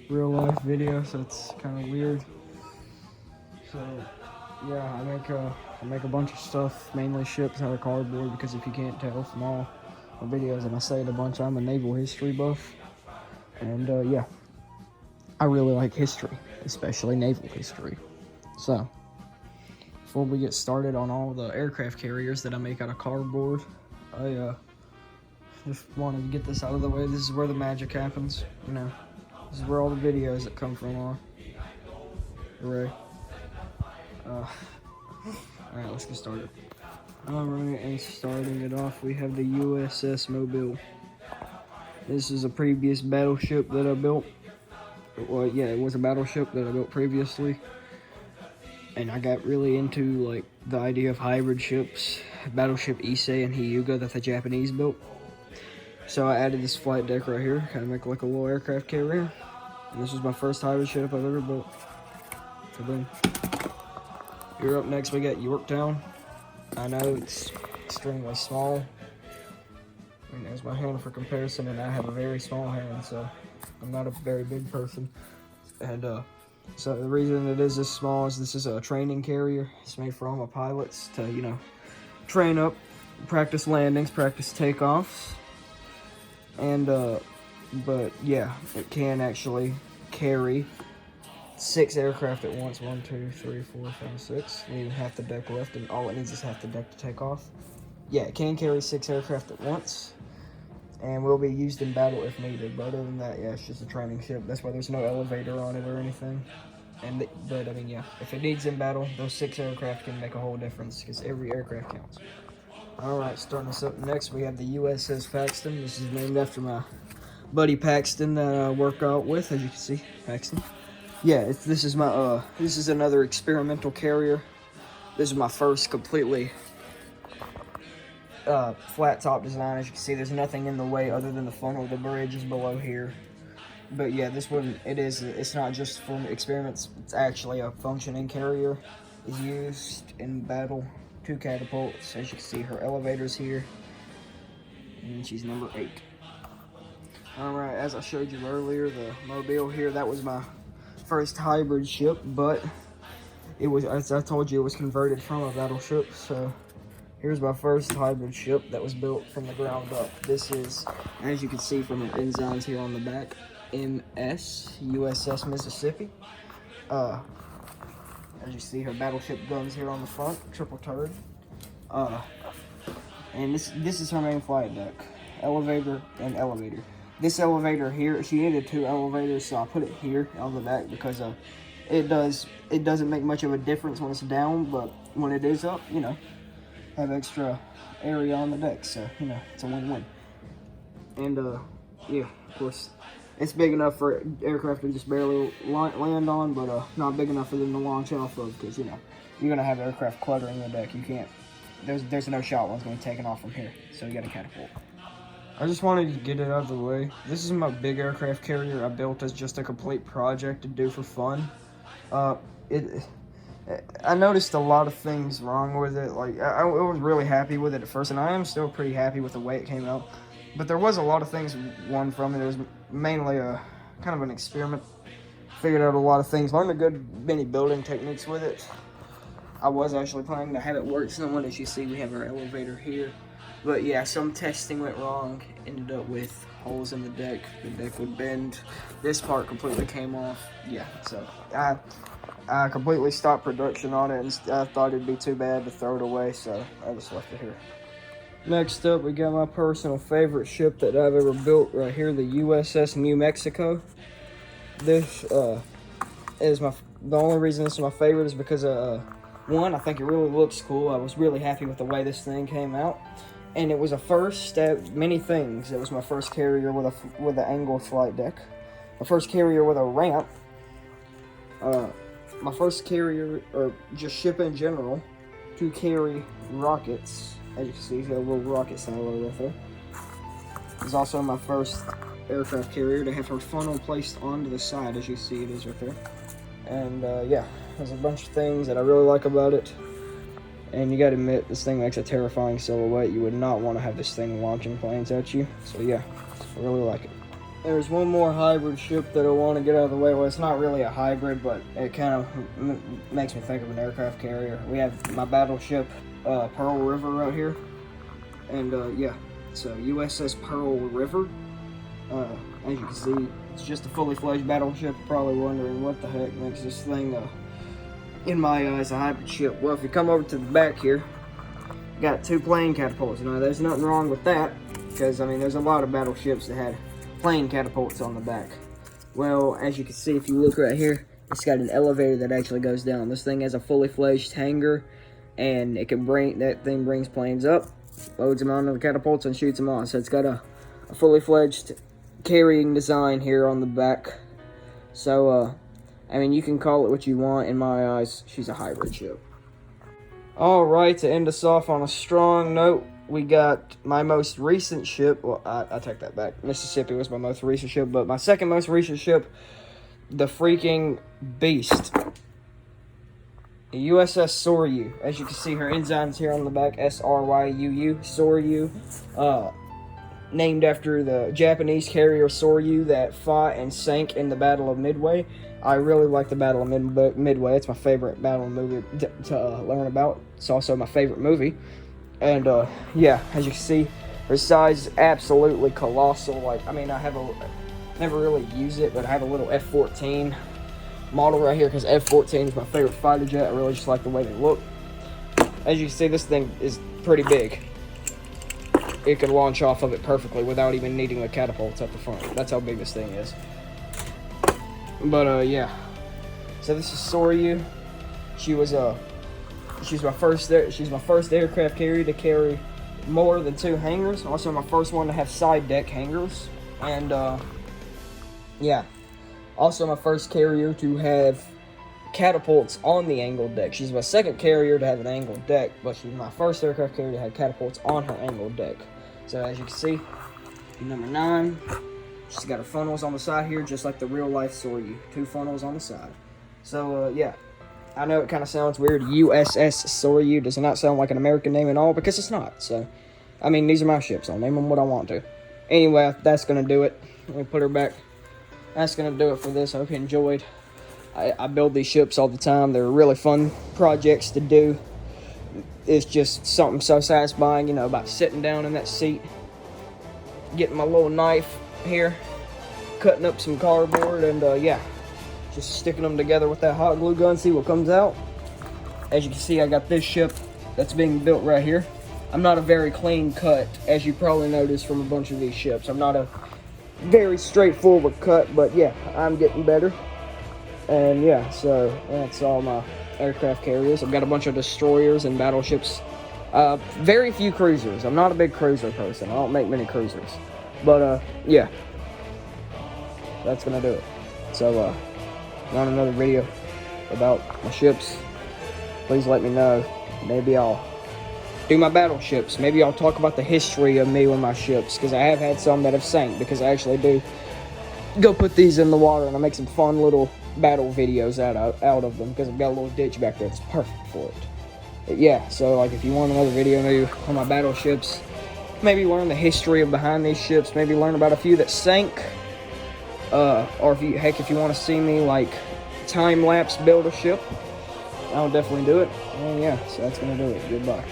real life video, so it's kind of weird. So yeah, I make a bunch of stuff, mainly ships out of cardboard, because if you can't tell from all my videos, and I say it a bunch, I'm a naval history buff, and yeah, I really like history, especially naval history. So before we get started on all the aircraft carriers that I make out of cardboard, I just wanted to get this out of the way. This is where the magic happens, you know. This is where all the videos that come from are. Hooray. Alright, let's get started. Alright, and starting it off, we have the USS Mobile. This is a previous battleship that I built. Well, yeah, it was a battleship that I built previously. And I got really into, like, the idea of hybrid ships. Battleship Issei and Hyuga that the Japanese built. So I added this flight deck right here, kind of make like a little aircraft carrier. And this was my first hybrid ship I've ever built. So boom. Here up next we got Yorktown. I know it's extremely small. I mean, there's my hand for comparison, and I have a very small hand, so I'm not a very big person. And so the reason it is this small is this is a training carrier. It's made for all my pilots to, you know, train up, practice landings, practice takeoffs. And but yeah, it can actually carry 6 aircraft at once. 1, 2, 3, 4, 5, 6. Leaving half the deck left, and all it needs is half the deck to take off. Yeah, it can carry 6 aircraft at once, and will be used in battle if needed. But other than that, yeah, it's just a training ship. That's why there's no elevator on it or anything. But I mean, yeah, if it needs in battle, those 6 aircraft can make a whole difference, because every aircraft counts. Alright, starting us up next, we have the USS Paxton. This is named after my buddy Paxton that I work out with, as you can see, Paxton. Yeah, this is another experimental carrier. This is my first completely flat top design. As you can see, there's nothing in the way other than the funnel. The bridge is below here. But yeah, this one, it's not just for experiments, it's actually a functioning carrier. It's used in battle. 2 catapults. As you can see, her elevator's here, and she's number 8. Alright, as I showed you earlier, the Mobile here, that was my first hybrid ship, but it was, as I told you, it was converted from a battleship. So here's my first hybrid ship that was built from the ground up. This is, as you can see from her ensigns here on the back, MS USS Mississippi. As you see, her battleship guns here on the front, triple turret. And this is her main flight deck, elevator and elevator. This elevator here, she needed 2 elevators, so I put it here on the back because it doesn't make much of a difference when it's down, but when it is up, you know, have extra area on the deck, so you know, it's a win-win. And yeah, of course, it's big enough for aircraft to just barely land on, but not big enough for them to launch off of, because, you know, you're going to have aircraft cluttering the deck. You can't, there's no shot one's going to be taken off from here, so you got to catapult. I just wanted to get it out of the way. This is my big aircraft carrier I built as just a complete project to do for fun. I noticed a lot of things wrong with it. Like, I was really happy with it at first, and I am still pretty happy with the way it came out. But there was a lot of things won from it. It was mainly a kind of an experiment. Figured out a lot of things. Learned a good many building techniques with it. I was actually planning to have it work somewhat. As you see, we have our elevator here. But yeah, some testing went wrong. Ended up with holes in the deck. The deck would bend. This part completely came off. Yeah, so I completely stopped production on it, and I thought it'd be too bad to throw it away, so I just left it here. Next up, we got my personal favorite ship that I've ever built right here, the USS New Mexico. This is the only reason this is my favorite is because, one, I think it really looks cool. I was really happy with the way this thing came out. And it was a first at many things. It was my first carrier with an angled flight deck. My first carrier with a ramp. My first carrier, or just ship in general, to carry rockets. As you can see, got a little rocket silo right there. It's also my first aircraft carrier to have her funnel placed onto the side, as you see it is right there. And yeah, there's a bunch of things that I really like about it. And you gotta admit, this thing makes a terrifying silhouette. You would not want to have this thing launching planes at you. So yeah, I really like it. there's one more hybrid ship that I want to get out of the way. Well, it's not really a hybrid, but it kind of makes me think of an aircraft carrier. We have my battleship, Pearl River, right here. And, yeah, so USS Pearl River. As you can see, it's just a fully fledged battleship. You're probably wondering what the heck makes this thing, in my eyes, a hybrid ship. Well, if you come over to the back here, you got 2 plane catapults. Now, there's nothing wrong with that, because, I mean, there's a lot of battleships that had plane catapults on the back. Well, as you can see, if you look right here, it's got an elevator that actually goes down. This thing has a fully fledged hangar, and it can that thing brings planes up, loads them onto the catapults, and shoots them on. So it's got a fully fledged carrying design here on the back. So, I mean, you can call it what you want. In my eyes, she's a hybrid ship. Alright, to end us off on a strong note, we got my most recent ship. Well, I take that back. Mississippi was my most recent ship, but my second most recent ship, the freaking beast. The USS Soryu. As you can see, her ensigns here on the back, S-R-Y-U-U, Soryu. Named after the Japanese carrier Soryu that fought and sank in the Battle of Midway. I really like the Battle of Midway. It's my favorite battle movie to learn about. It's also my favorite movie. And, yeah, as you can see, her size is absolutely colossal. Like, I mean, never really use it, but I have a little F-14 model right here because F-14 is my favorite fighter jet. I really just like the way they look. As you can see, this thing is pretty big. It can launch off of it perfectly without even needing the catapults at the front. That's how big this thing is. But, yeah. So this is Soryu. She's my first aircraft carrier to carry more than 2 hangars. Also my first one to have side deck hangars. And, yeah. Also my first carrier to have catapults on the angled deck. She's my second carrier to have an angled deck, but she's my first aircraft carrier to have catapults on her angled deck. So as you can see, number 9, she's got her funnels on the side here, just like the real life Soryu. 2 funnels on the side. So, yeah. I know it kind of sounds weird. USS Soryu does not sound like an American name at all, because it's not. So, I mean, these are my ships. I'll name them what I want to. Anyway, that's going to do it. Let me put her back. That's going to do it for this. I hope you enjoyed. I build these ships all the time. They're really fun projects to do. It's just something so satisfying, you know, about sitting down in that seat, getting my little knife here, cutting up some cardboard, and, yeah. Just sticking them together with that hot glue gun, see what comes out. As you can see, I got this ship that's being built right here. I'm not a very clean cut, as you probably noticed from a bunch of these ships. I'm not a very straightforward cut, but yeah, I'm getting better. And yeah, so that's all my aircraft carriers. I've got a bunch of destroyers and battleships. Very few cruisers. I'm not a big cruiser person. I don't make many cruisers. But, yeah. That's gonna do it. So, want another video about my ships, please let me know. Maybe I'll do my battleships. Maybe I'll talk about the history of me with my ships, because I have had some that have sank, because I actually do go put these in the water and I make some fun little battle videos out of them, because I've got a little ditch back there that's perfect for it. But yeah, so like if you want another video maybe on my battleships, maybe learn the history of behind these ships, maybe learn about a few that sank. Or if you want to see me like time-lapse build a ship, I'll definitely do it. And yeah, so that's gonna do it. Goodbye.